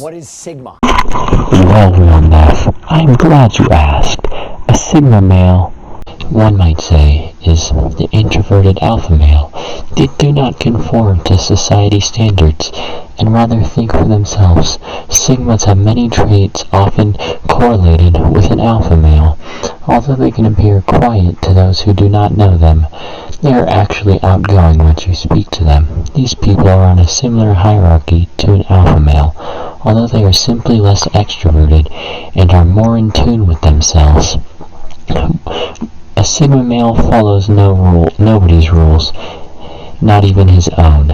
What is Sigma? Well, enough. I'm glad you asked. A Sigma male, one might say, is the introverted alpha male. They do not conform to society standards and rather think for themselves. Sigmas have many traits often correlated with an alpha male. Although they can appear quiet to those who do not know them, they are actually outgoing once you speak to them. These people are on a similar hierarchy to an alpha male, although they are simply less extroverted and are more in tune with themselves. A Sigma male follows nobody's rules, not even his own.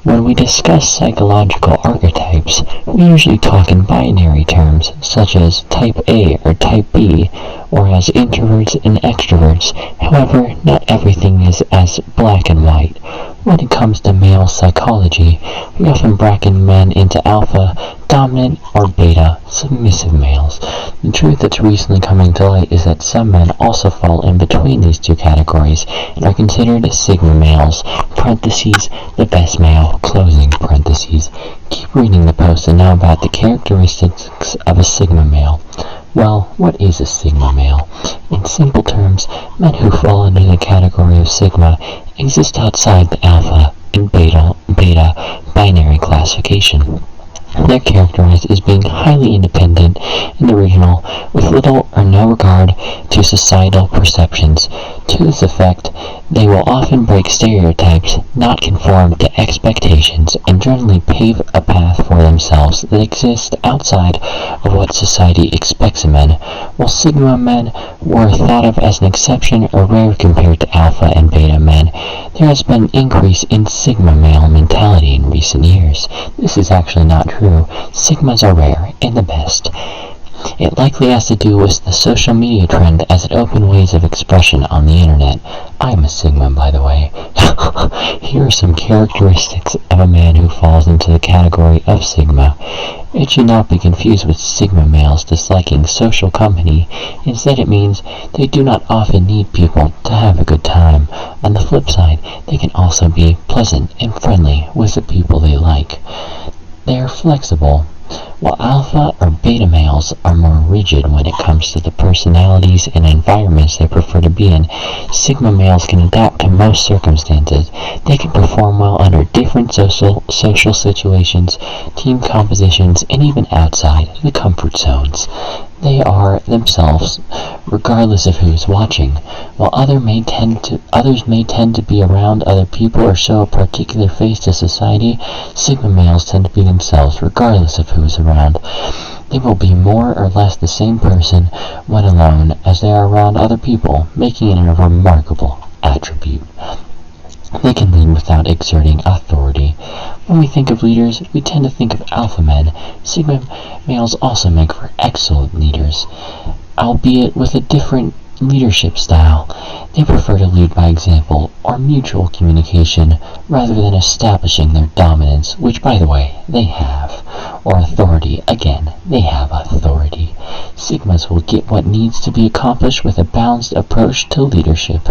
When we discuss psychological archetypes, we usually talk in binary terms, such as type A or type B, or as introverts and extroverts. However, not everything is as black and white. When it comes to male psychology, we often bracket men into alpha, dominant, or beta, submissive males. The truth that's recently coming to light is that some men also fall in between these two categories and are considered Sigma males, parentheses, the best male, closing parentheses. Keep reading the post and know about the characteristics of a Sigma male. Well, what is a Sigma male? In simple terms, men who fall under the category of Sigma exist outside the alpha and beta binary classification. They're characterized as being highly independent and original, with little or no regard to societal perceptions. To this effect, they will often break stereotypes, not conform to expectations, and generally pave a path for themselves that exists outside of what society expects of men. While Sigma men were thought of as an exception or rare compared to Alpha and Beta men, there has been an increase in Sigma male mentality in recent years. This is actually not true. Sigmas are rare and the best. It likely has to do with the social media trend as it opened ways of expression on the internet. I'm a Sigma, by the way. Here are some characteristics of a man who falls into the category of Sigma. It should not be confused with Sigma males disliking social company. Instead, it means they do not often need people to have a good time. On the flip side, they can also be pleasant and friendly with the people they like. They are flexible. While alpha or beta males are more rigid when it comes to the personalities and environments they prefer to be in, Sigma males can adapt to most circumstances. They can perform well under different social situations, team compositions, and even outside the comfort zones. They are themselves, regardless of who is watching. While others may tend to be around other people or show a particular face to society, Sigma males tend to be themselves, regardless of who is around. They will be more or less the same person when alone as they are around other people, making it a remarkable attribute. They can lead without exerting authority. When we think of leaders, we tend to think of alpha men. Sigma males also make for excellent leaders, albeit with a different leadership style. They prefer to lead by example or mutual communication rather than establishing their dominance, which, by the way, they have, or authority. Again, they have authority. Sigmas will get what needs to be accomplished with a balanced approach to leadership.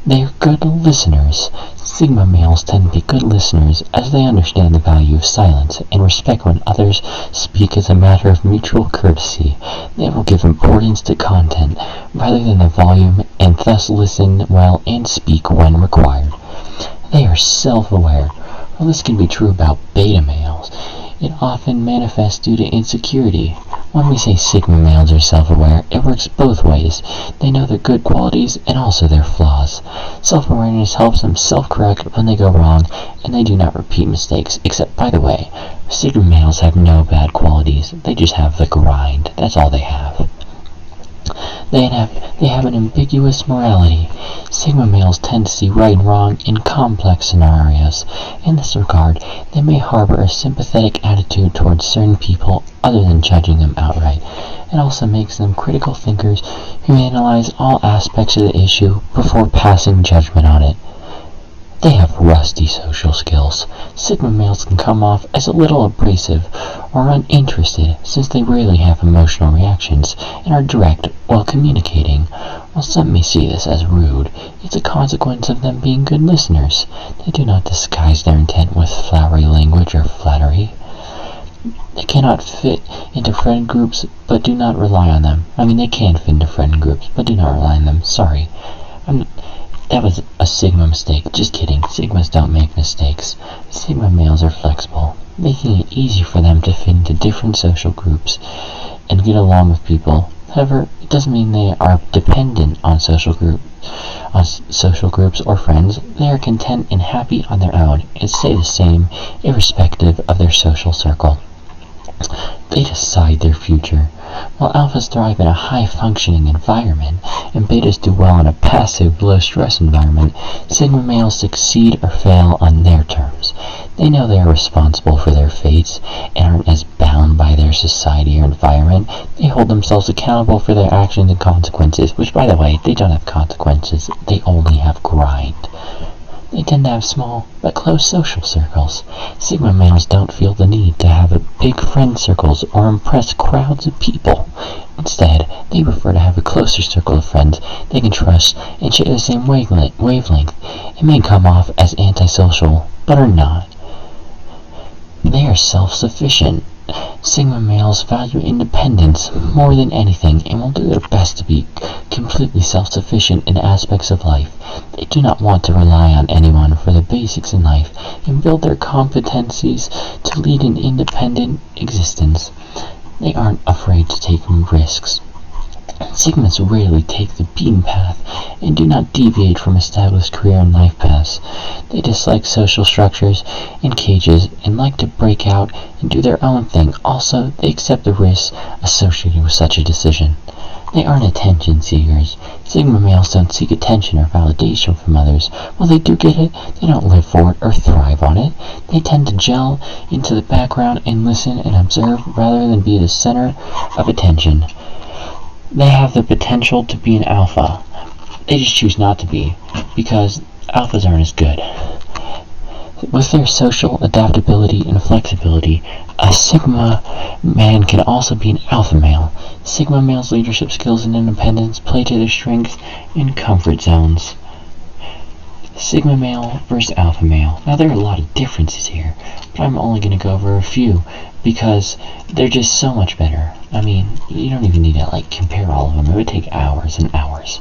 They are good listeners. Sigma males tend to be good listeners as they understand the value of silence and respect when others speak as a matter of mutual courtesy. They will give importance to content rather than the volume and thus listen well and speak when required. They are self-aware. While this can be true about beta males, it often manifests due to insecurity. When we say Sigma males are self-aware, it works both ways. They know their good qualities and also their flaws. Self-awareness helps them self-correct when they go wrong, and they do not repeat mistakes, except, by the way, Sigma males have no bad qualities. They just have the grind. That's all they have. They have an ambiguous morality. Sigma males tend to see right and wrong in complex scenarios. In this regard, they may harbor a sympathetic attitude towards certain people other than judging them outright. It also makes them critical thinkers who analyze all aspects of the issue before passing judgment on it. They have rusty social skills. Sigma males can come off as a little abrasive or uninterested, since they rarely have emotional reactions and are direct while communicating. While some may see this as rude, it's a consequence of them being good listeners. They do not disguise their intent with flowery language or flattery. They cannot fit into friend groups, but do not rely on them. They can fit into friend groups, but do not rely on them. Sorry. That was a Sigma mistake. Just kidding. Sigmas don't make mistakes. Sigma males are flexible, making it easy for them to fit into different social groups and get along with people. However, it doesn't mean they are dependent on social groups or friends. They are content and happy on their own and stay the same, irrespective of their social circle. They decide their future. While alphas thrive in a high-functioning environment and betas do well in a passive, low-stress environment, Sigma males succeed or fail on their terms. They know they are responsible for their fates and aren't as bound by their society or environment. They hold themselves accountable for their actions and consequences, which, by the way, they don't have consequences. They only have grind. They tend to have small but close social circles. Sigma males don't feel the need to have big friend circles or impress crowds of people. Instead, they prefer to have a closer circle of friends they can trust and share the same wavelength. It may come off as antisocial, but are not. They are self-sufficient. Sigma males value independence more than anything and will do their best to be completely self-sufficient in aspects of life. They do not want to rely on anyone for the basics in life and build their competencies to lead an independent existence. They aren't afraid to take risks. Sigmas rarely take the beaten path and do not deviate from established career and life paths. They dislike social structures and cages and like to break out and do their own thing. Also, they accept the risks associated with such a decision. They aren't attention seekers. Sigma males don't seek attention or validation from others. While they do get it, they don't live for it or thrive on it. They tend to gel into the background and listen and observe rather than be the center of attention. They have the potential to be an alpha. They just choose not to be, because alphas aren't as good. With their social adaptability and flexibility, a Sigma man can also be an alpha male. Sigma males' leadership skills and independence play to their strengths and comfort zones. Sigma male versus alpha male. Now there are a lot of differences here, but I'm only going to go over a few because they're just so much better. You don't even need to compare all of them. It would take hours and hours.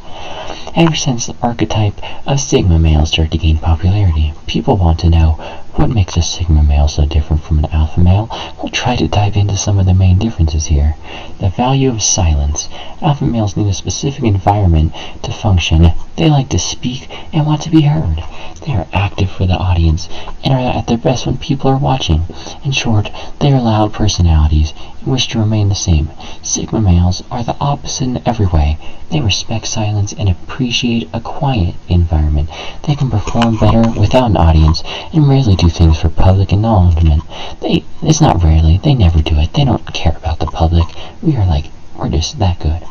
Ever since the archetype of Sigma male started to gain popularity, people want to know what makes a Sigma male so different from an alpha male. We'll try to dive into some of the main differences here. The value of silence. Alpha males need a specific environment to function. They like to speak and want to be heard. They are active for the audience and are at their best when people are watching. In short, they are loud personalities and wish to remain the same. Sigma males are the opposite in every way. They respect silence and appreciate a quiet environment. They can perform better without an audience and rarely do things for public acknowledgement. It's not rarely, they never do it. They don't care about the public. We're just that good.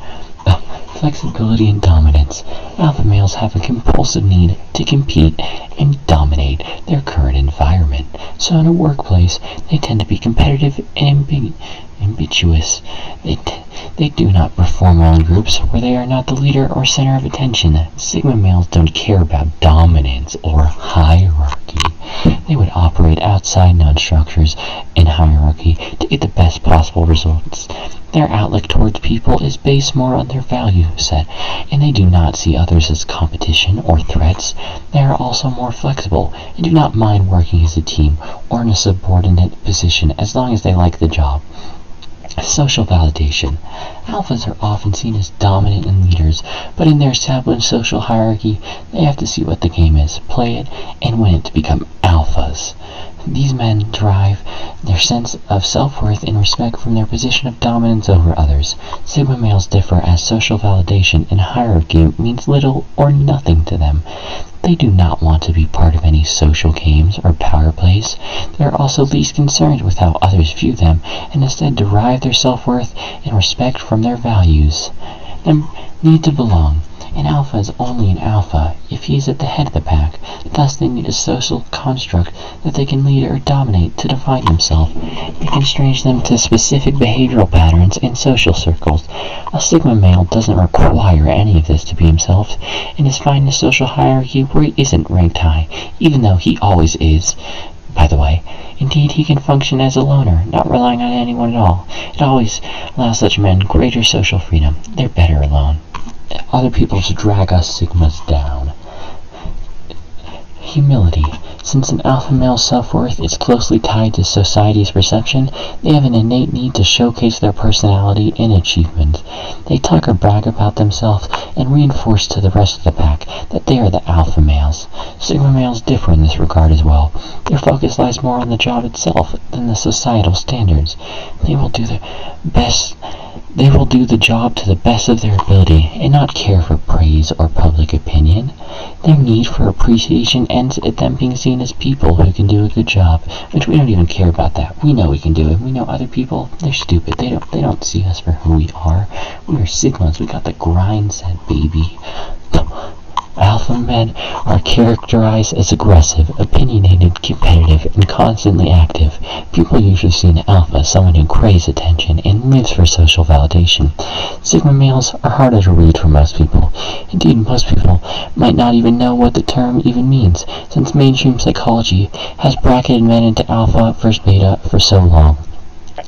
Flexibility and dominance. Alpha males have a compulsive need to compete and dominate their current environment. So in a workplace, they tend to be competitive and ambitious. They do not perform well in groups where they are not the leader or center of attention. Sigma males don't care about dominance or hierarchy. They would operate outside known structures and hierarchy to get the best possible results. Their outlook towards people is based more on their value set, and they do not see others as competition or threats. They are also more flexible and do not mind working as a team or in a subordinate position as long as they like the job. Social validation. Alphas are often seen as dominant and leaders, but in their established social hierarchy, they have to see what the game is, play it, and win it to become alphas. These men derive their sense of self-worth and respect from their position of dominance over others. Sigma males differ as social validation and hierarchy means little or nothing to them. They do not want to be part of any social games or power plays. They are also least concerned with how others view them and instead derive their self-worth and respect from their values. They need to belong. An alpha is only an alpha if he is at the head of the pack. Thus they need a social construct that they can lead or dominate to define themselves. It constrains them to specific behavioral patterns in social circles. A sigma male doesn't require any of this to be himself, and is fine in a social hierarchy where he isn't ranked high, even though he always is, by the way. Indeed, he can function as a loner, not relying on anyone at all. It always allows such men greater social freedom. They're better alone. Other people to drag us sigmas down. Humility. Since an alpha male's self-worth is closely tied to society's perception, they have an innate need to showcase their personality and achievements. They talk or brag about themselves and reinforce to the rest of the pack that they are the alpha males. Sigma males differ in this regard as well. Their focus lies more on the job itself than the societal standards. They will do the job to the best of their ability and not care for praise or public opinion. Their need for appreciation ends at them being seen as people who can do a good job, which we don't even care about that. We know we can do it. We know other people, they're stupid. They don't see us for who we are. We are sigmas. We got the grind set, baby. Alpha men are characterized as aggressive, opinionated, competitive, and constantly active. People usually see an alpha as someone who craves attention and lives for social validation. Sigma males are harder to read for most people. Indeed, most people might not even know what the term even means, since mainstream psychology has bracketed men into alpha versus beta for so long.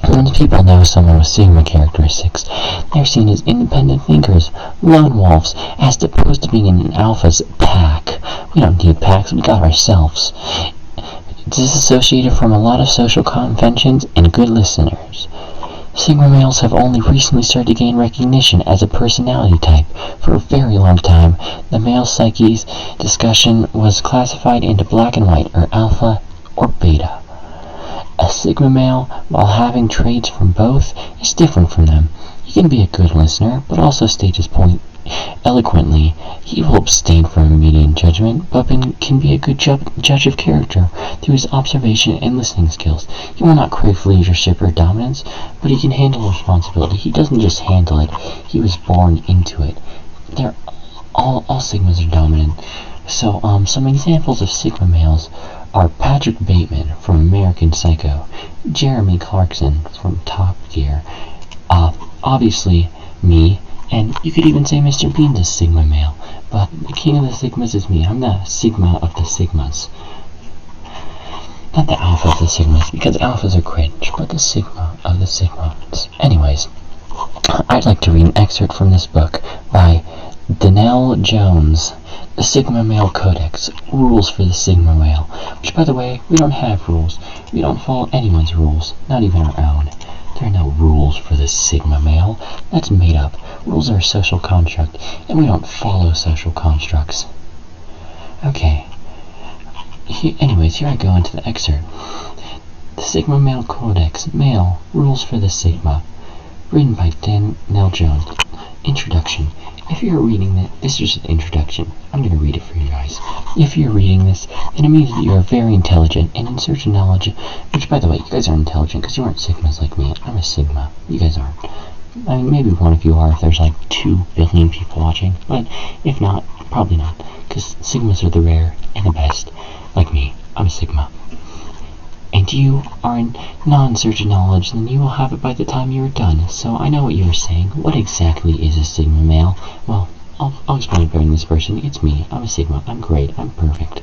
Once people know someone with sigma characteristics, they're seen as independent thinkers, lone wolves, as opposed to being in an alpha's pack. We don't need packs, we got ourselves. Disassociated from a lot of social conventions and good listeners. Sigma males have only recently started to gain recognition as a personality type. For a very long time, the male psyche's discussion was classified into black and white, or alpha or beta. A sigma male, while having traits from both, is different from them. He can be a good listener, but also state his point eloquently. He will abstain from immediate judgment, but can be a good judge of character through his observation and listening skills. He will not crave leadership or dominance, but he can handle responsibility. He doesn't just handle it, he was born into it. All sigmas are dominant. So, some examples of sigma males are Patrick Bateman from American Psycho, Jeremy Clarkson from Top Gear, obviously me, and you could even say Mr. Bean's a sigma male, but the king of the sigmas is me. I'm the sigma of the sigmas. Not the alpha of the sigmas, because alphas are cringe, but the sigma of the sigmas. Anyways, I'd like to read an excerpt from this book by Danelle Jones, The Sigma Male Codex, Rules for the Sigma Male, which, by the way, we don't have rules. We don't follow anyone's rules, not even our own. There are no rules for the Sigma Male. That's made up. Rules are a social construct, and we don't follow social constructs. Okay. Anyways, here I go into the excerpt. The Sigma Male Codex, Male, Rules for the Sigma, written by Danelle Jones. Introduction. If you're reading this is just an introduction. I'm going to read it for you guys. If you're reading this, then it means that you are very intelligent and in search of knowledge, which, by the way, you guys are intelligent because you aren't sigmas like me. I'm a sigma. You guys aren't. I mean, maybe one of you are if there's like 2 billion people watching, but if not, probably not, because sigmas are the rare and the best. Like me, I'm a sigma. And you are in non-search of knowledge, then you will have it by the time you are done. So I know what you are saying. What exactly is a sigma male? Well, I'll explain it better than this person. It's me. I'm a sigma. I'm great. I'm perfect.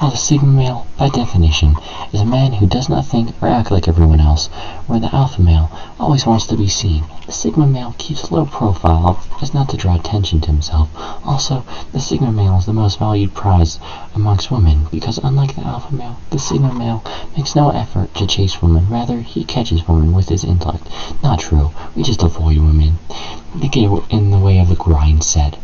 Well, the sigma male, by definition, is a man who does not think or act like everyone else, where the alpha male always wants to be seen. The sigma male keeps low profile as not to draw attention to himself. Also, the sigma male is the most valued prize amongst women, because unlike the alpha male, the sigma male makes no effort to chase women. Rather, he catches women with his intellect. Not true. We just avoid women. They get in the way of the grind set.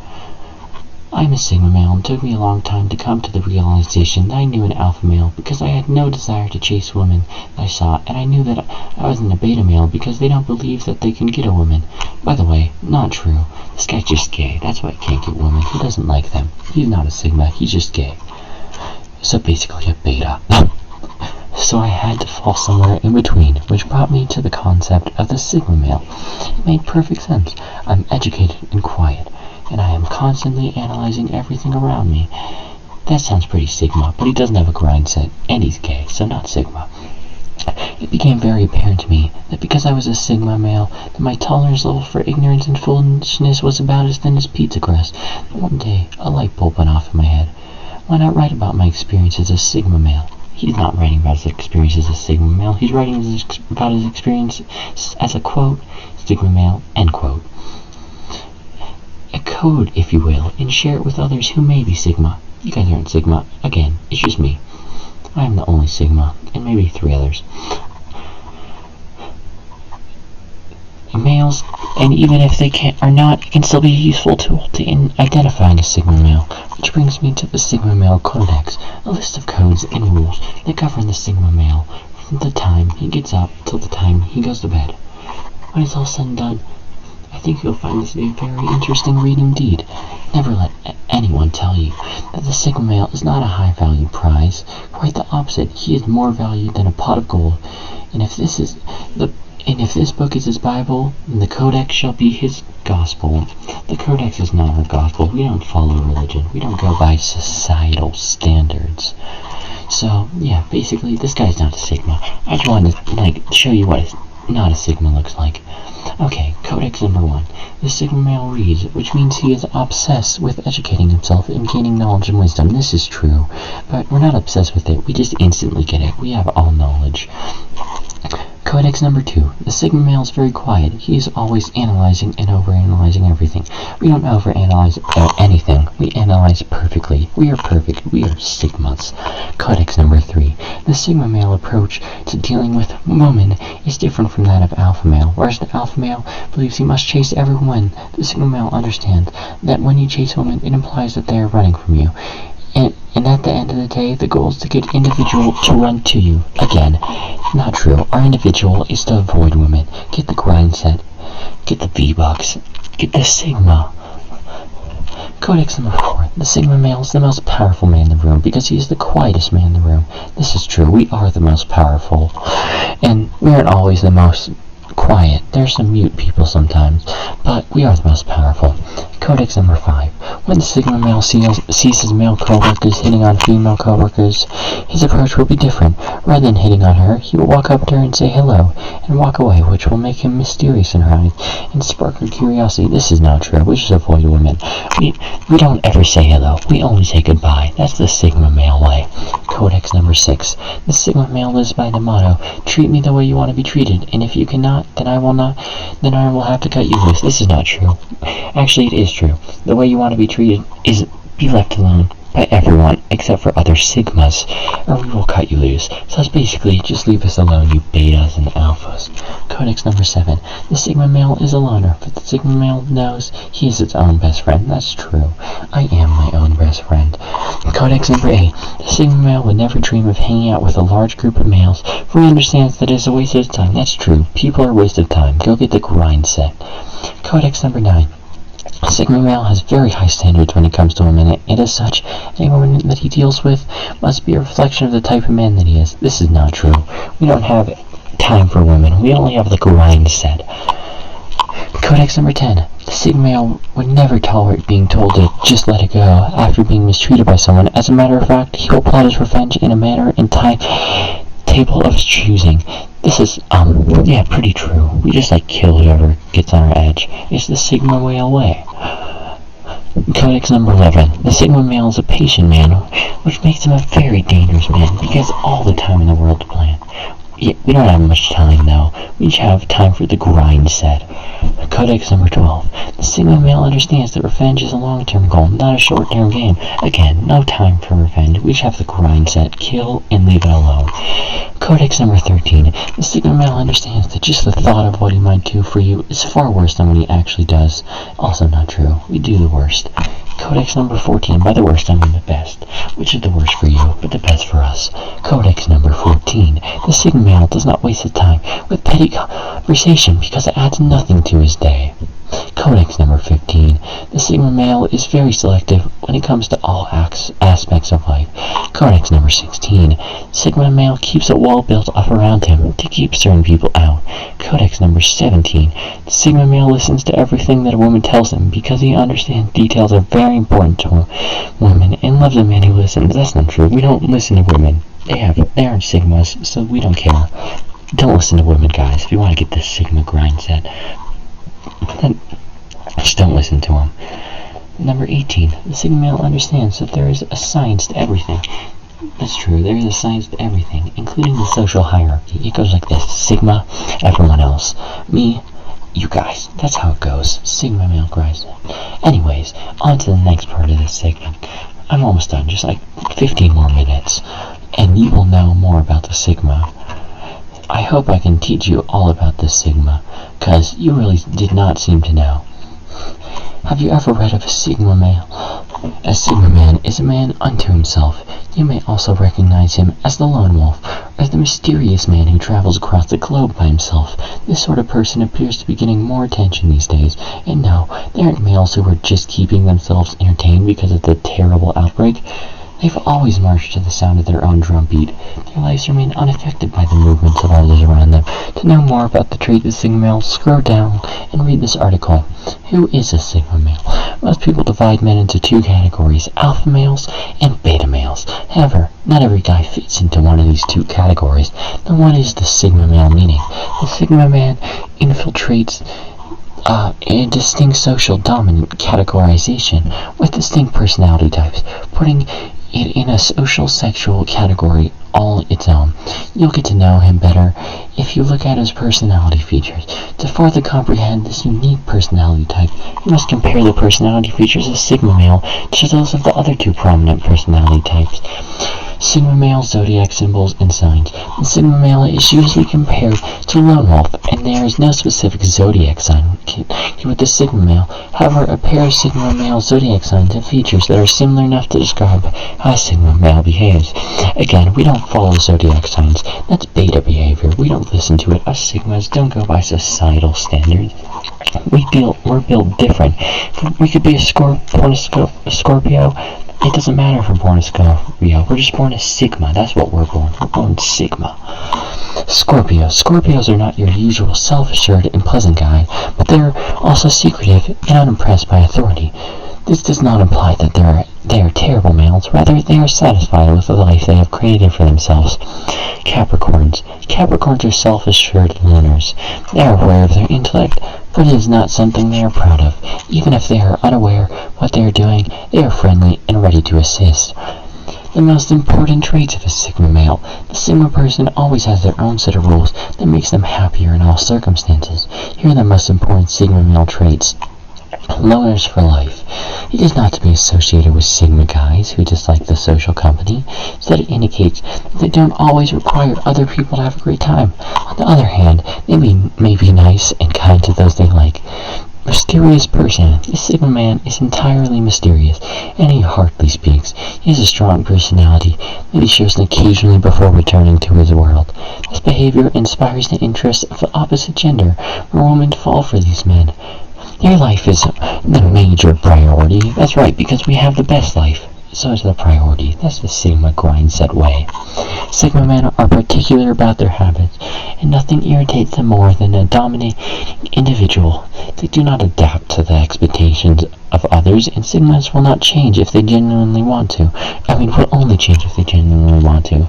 I'm a sigma male, and it took me a long time to come to the realization that I knew an alpha male because I had no desire to chase women that I saw, and I knew that I wasn't a beta male because they don't believe that they can get a woman. By the way, not true. This guy's just gay. That's why he can't get women. He doesn't like them. He's not a sigma. He's just gay. So basically a beta. So I had to fall somewhere in between, which brought me to the concept of the sigma male. It made perfect sense. I'm educated and quiet. and I am constantly analyzing everything around me. That sounds pretty Sigma, but he doesn't have a grind set, and he's gay, so not Sigma. It became very apparent to me that because I was a Sigma male, that my tolerance level for ignorance and foolishness was about as thin as pizza crust. One day, a light bulb went off in my head. Why not write about my experience as a Sigma male? He's not writing about his experience as a Sigma male. He's writing about his experience as a, quote, Sigma male, end quote. A code, if you will, and share it with others who may be Sigma. You guys aren't Sigma. Again, it's just me. I am the only Sigma, and maybe 3 others. Males, and even if they are not, it can still be a useful tool in identifying a Sigma male, which brings me to the Sigma Male Codex, a list of codes and rules that govern the Sigma male from the time he gets up till the time he goes to bed. When it's all said and done, I think you'll find this to be a very interesting read indeed. Never let anyone tell you that the Sigma male is not a high-value prize. Quite the opposite, he is more valued than a pot of gold. And if this book is his Bible, then the Codex shall be his gospel. The Codex is not our gospel. We don't follow religion. We don't go by societal standards. So, yeah, basically, this guy's not a Sigma. I just wanted to, show you what not a Sigma looks like. Okay, Codex number 1. The Sigma male reads, which means he is obsessed with educating himself and gaining knowledge and wisdom. This is true, but we're not obsessed with it. We just instantly get it. We have all knowledge. Codex number 2. The Sigma male is very quiet. He is always analyzing and overanalyzing everything. We don't overanalyze anything. We analyze perfectly. We are perfect. We are Sigmas. Codex number 3. The Sigma male approach to dealing with women is different from that of Alpha male. Whereas the Alpha male believes he must chase everyone, the Sigma male understands that when you chase women, it implies that they are running from you. And at the end of the day, the goal is to get individual to run to you. Again, not true. Our individual is to avoid women. Get the grind set. Get the V-Bucks. Get the Sigma. Codex number 4. The Sigma male is the most powerful man in the room because he is the quietest man in the room. This is true. We are the most powerful. And we aren't always the most quiet. There's some mute people sometimes, but we are the most powerful. Codex number 5. When the Sigma male sees his male co-workers hitting on female co-workers, his approach will be different. Rather than hitting on her, he will walk up to her and say hello, and walk away, which will make him mysterious in her eyes and spark her curiosity. This is not true. We just avoid women. We don't ever say hello. We only say goodbye. That's the Sigma male way. Codex number 6. The Sigma male lives by the motto, treat me the way you want to be treated, and if you cannot, then I will have to cut you loose. This is not true. Actually, it is true. The way you want to be treated is be left alone by everyone except for other Sigmas, or we will cut you loose. So it's basically, just leave us alone, you betas and alphas. Codex number 7. The Sigma male is a loner, but the Sigma male knows he is its own best friend. That's true. I am my own best friend. Codex number 8. The Sigma male would never dream of hanging out with a large group of males, for he understands that it is a waste of time. That's true. People are a waste of time. Go get the grind set. Codex number 9. Sigma male has very high standards when it comes to women, and as such, any woman that he deals with must be a reflection of the type of man that he is. This is not true. We don't have time for women. We only have the grind set. Codex number 10. The Sigma male would never tolerate being told to just let it go after being mistreated by someone. As a matter of fact, he will plot his revenge in a manner and timetable of his choosing. This is, pretty true. We just, kill whoever gets on our edge. It's the Sigma male way. Codex number 11. The Sigma male is a patient man, which makes him a very dangerous man, because he has all the time in the world to plan. Yeah, we don't have much time, though. We just have time for the grind set. Codex number 12. The Sigma male understands that revenge is a long-term goal, not a short-term game. Again, no time for revenge. We just have the grind set. Kill and leave it alone. Codex number 13. The Sigma male understands that just the thought of what he might do for you is far worse than what he actually does. Also not true. We do the worst. Codex number 14. By the worst, I mean the best. Which is the worst for you, but the best for us. Codex number 14. The Sigma male does not waste his time with petty conversation because it adds nothing to his day. Codex number 15. The Sigma male is very selective when it comes to all aspects of life. Codex number 16. Sigma male keeps a wall built up around him to keep certain people out. Codex number 17. The Sigma male listens to everything that a woman tells him because he understands details are very important to women and loves a man who listens. That's not true. We don't listen to women. They aren't Sigmas, so we don't care. Don't listen to women, guys. If you want to get this Sigma grind set, then just don't listen to them. Number 18. The Sigma male understands that there is a science to everything. That's true. There is a science to everything, including the social hierarchy. It goes like this. Sigma, everyone else. Me, you guys. That's how it goes. Sigma male grinds set. Anyways, on to the next part of this segment. I'm almost done. Just like 15 more minutes. And you will know more about the Sigma. I hope I can teach you all about this Sigma, because you really did not seem to know. Have you ever read of a Sigma male? A Sigma man is a man unto himself. You may also recognize him as the lone wolf, or the mysterious man who travels across the globe by himself. This sort of person appears to be getting more attention these days, and no, they aren't males who are just keeping themselves entertained because of the terrible outbreak. They've always marched to the sound of their own drumbeat. Their lives remain unaffected by the movements of others around them. To know more about the trait of Sigma male, scroll down and read this article. Who is a Sigma male? Most people divide men into two categories, alpha males and beta males. However, not every guy fits into one of these two categories. Then what is the Sigma male meaning? The Sigma man infiltrates a distinct social dominant categorization with distinct personality types, putting it in a social sexual category all its own. You'll get to know him better if you look at his personality features. To further comprehend this unique personality type, you must compare the personality features of Sigma male to those of the other two prominent personality types. Sigma male zodiac symbols and signs. The Sigma male is usually compared to lone wolf, and there is no specific zodiac sign with the Sigma male. However, a pair of Sigma male zodiac signs have features that are similar enough to describe how a Sigma male behaves. Again, we don't follow zodiac signs. That's beta behavior. We don't listen to it. Us Sigmas don't go by societal standards. We're built different. We could be a Scorpio. It doesn't matter if we're born a Scorpio. We're just born a Sigma. That's what we're born. We're born Sigma. Scorpio. Scorpios are not your usual self-assured and pleasant guy, but they're also secretive and unimpressed by authority. This does not imply that they are terrible males. Rather, they are satisfied with the life they have created for themselves. Capricorns. Capricorns are self-assured learners. They are aware of their intellect, but it is not something they are proud of. Even if they are unaware what they are doing, they are friendly and ready to assist. The most important traits of a Sigma male. The Sigma person always has their own set of rules that makes them happier in all circumstances. Here are the most important Sigma male traits. Loners for life. It is not to be associated with Sigma guys who dislike the social company. Instead, it indicates that they don't always require other people to have a great time. On the other hand, they may be nice and kind to those they like. Mysterious person. The Sigma man is entirely mysterious, and he hardly speaks. He has a strong personality that he shows occasionally before returning to his world. This behavior inspires the interest of the opposite gender, where women fall for these men. Their life is the major priority. That's right, because we have the best life. So is the priority. That's the Sigma grind set way. Sigma men are particular about their habits, and nothing irritates them more than a dominating individual. They do not adapt to the expectations of others, and Sigmas will not change if they genuinely want to. Will only change if they genuinely want to.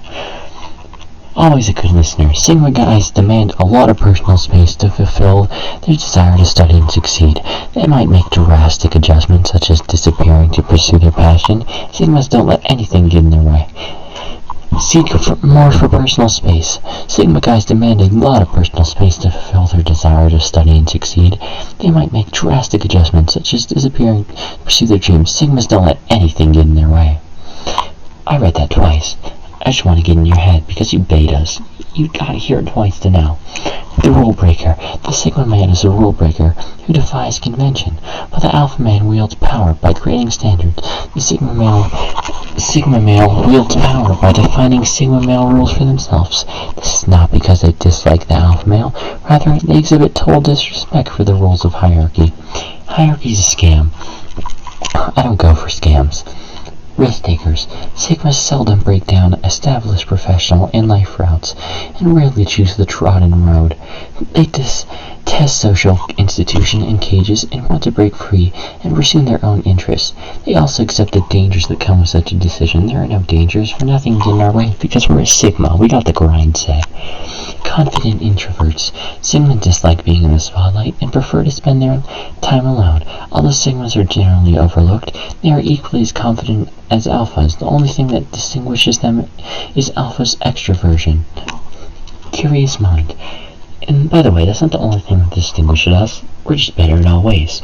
Always a good listener. Sigma guys demand a lot of personal space to fulfill their desire to study and succeed. They might make drastic adjustments, such as disappearing to pursue their passion. Sigmas don't let anything get in their way. Seek more for personal space. Sigma guys demand a lot of personal space to fulfill their desire to study and succeed. They might make drastic adjustments, such as disappearing to pursue their dreams. Sigmas don't let anything get in their way. I read that twice. I just want to get in your head, because you betas. You gotta hear it twice to know. The rule breaker. The Sigma man is a rule breaker who defies convention, but the Alpha man wields power by creating standards. The Sigma male wields power by defining Sigma male rules for themselves. This is not because they dislike the Alpha male. Rather, they exhibit total disrespect for the rules of hierarchy. Hierarchy is a scam. I don't go for scams. Risk takers. Sigmas seldom break down established professional and life routes, and rarely choose the trodden road. They test social institution and cages and want to break free and pursue their own interests. They also accept the dangers that come with such a decision. There are no dangers, for nothing is in our way, because we're a Sigma. We got the grind set. Confident introverts. Sigma dislike being in the spotlight and prefer to spend their time alone. Although Sigmas are generally overlooked, they are equally as confident as Alphas. The only thing that distinguishes them is Alpha's extroversion. Curious mind. And by the way, that's not the only thing that distinguishes us. We're just better in all ways.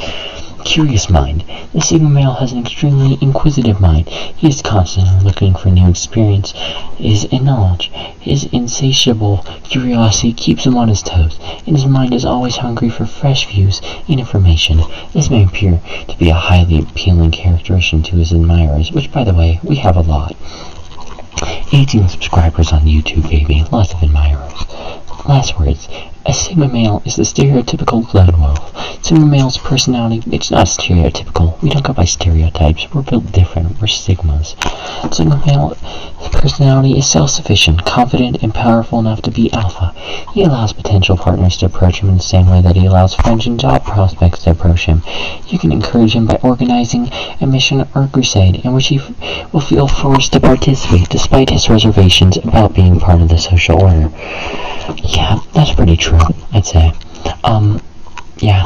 Curious mind. The Sigma male has an extremely inquisitive mind. He is constantly looking for new experiences and knowledge. His insatiable curiosity keeps him on his toes, and his mind is always hungry for fresh views and information. This may appear to be a highly appealing characteristic to his admirers, which, by the way, we have a lot. 18 subscribers on YouTube, baby. Lots of admirers. Last words. A Sigma male is the stereotypical lone wolf. Sigma male's personality, it's not stereotypical. We don't go by stereotypes. We're built different. We're Sigmas. Sigma male's personality is self-sufficient, confident, and powerful enough to be Alpha. He allows potential partners to approach him in the same way that he allows friends and job prospects to approach him. You can encourage him by organizing a mission or crusade in which he will feel forced to participate despite his reservations about being part of the social order. Yeah, that's pretty true, I'd say. Yeah.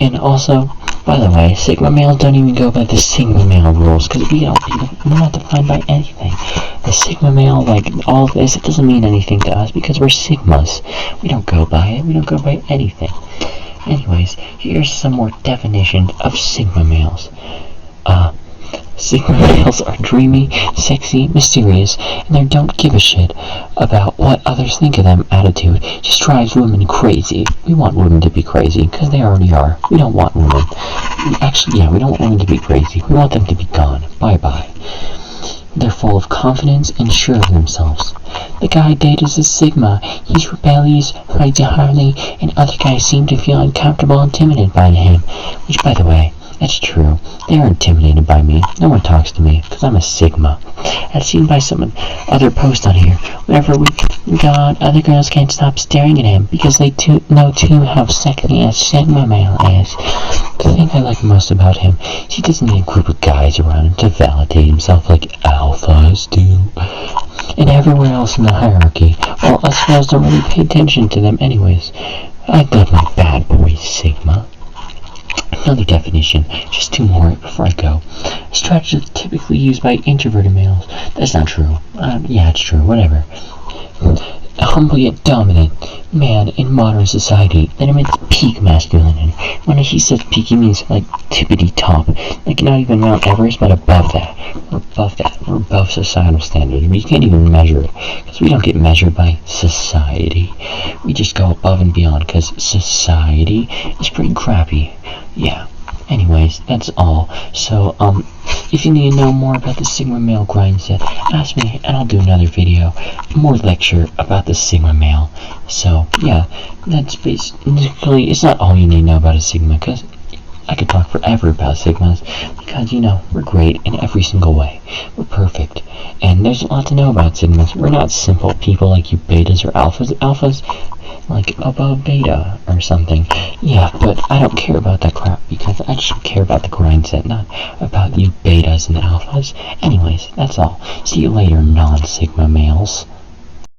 And also, by the way, Sigma males don't even go by the Sigma male rules, because we're not defined by anything. The Sigma male, like, all of this, it doesn't mean anything to us, because we're Sigmas. We don't go by it. We don't go by anything. Anyways, here's some more definitions of Sigma males. Sigma males are dreamy, sexy, mysterious, and their don't give a shit about what others think of them attitude just drives women crazy. We want women to be crazy, because they already are. We don't want women. We don't want women to be crazy. We want them to be gone. Bye-bye. They're full of confidence and sure of themselves. The guy I date is a Sigma. He's rebellious, rides a Harley, and other guys seem to feel uncomfortable and intimidated by him. Which, by the way, that's true. They are intimidated by me. No one talks to me, because I'm a Sigma. As seen by some other post on here, whenever we go out, other girls can't stop staring at him, because they know how sexy a Sigma male is. The thing I like most about him is he doesn't need a group of guys around him to validate himself like Alphas do. And everywhere else in the hierarchy, while us males don't really pay attention to them anyways. I love my bad boy Sigma. Another definition, just two more before I go. A strategy typically used by introverted males. That's not true. Yeah, it's true, whatever. A humble yet dominant man in modern society that emits peak masculinity. When he says peak, he means like tippity top. Like not even Mount Everest, but above that. We're above that. We're above societal standards. We can't even measure it, because we don't get measured by society. We just go above and beyond, because society is pretty crappy. Yeah. Anyways, that's all. So, if you need to know more about the Sigma male grind set, ask me and I'll do another video, more lecture about the Sigma male. So, yeah, that's basically, it's not all you need to know about a Sigma, because I could talk forever about Sigmas, because, we're great in every single way. We're perfect. And there's a lot to know about Sigmas. We're not simple people like you betas or alphas. Alphas, like above beta or something. Yeah, but I don't care about that crap, because I just care about the grind set, not about you betas and alphas. Anyways, that's all. See you later, non-Sigma males.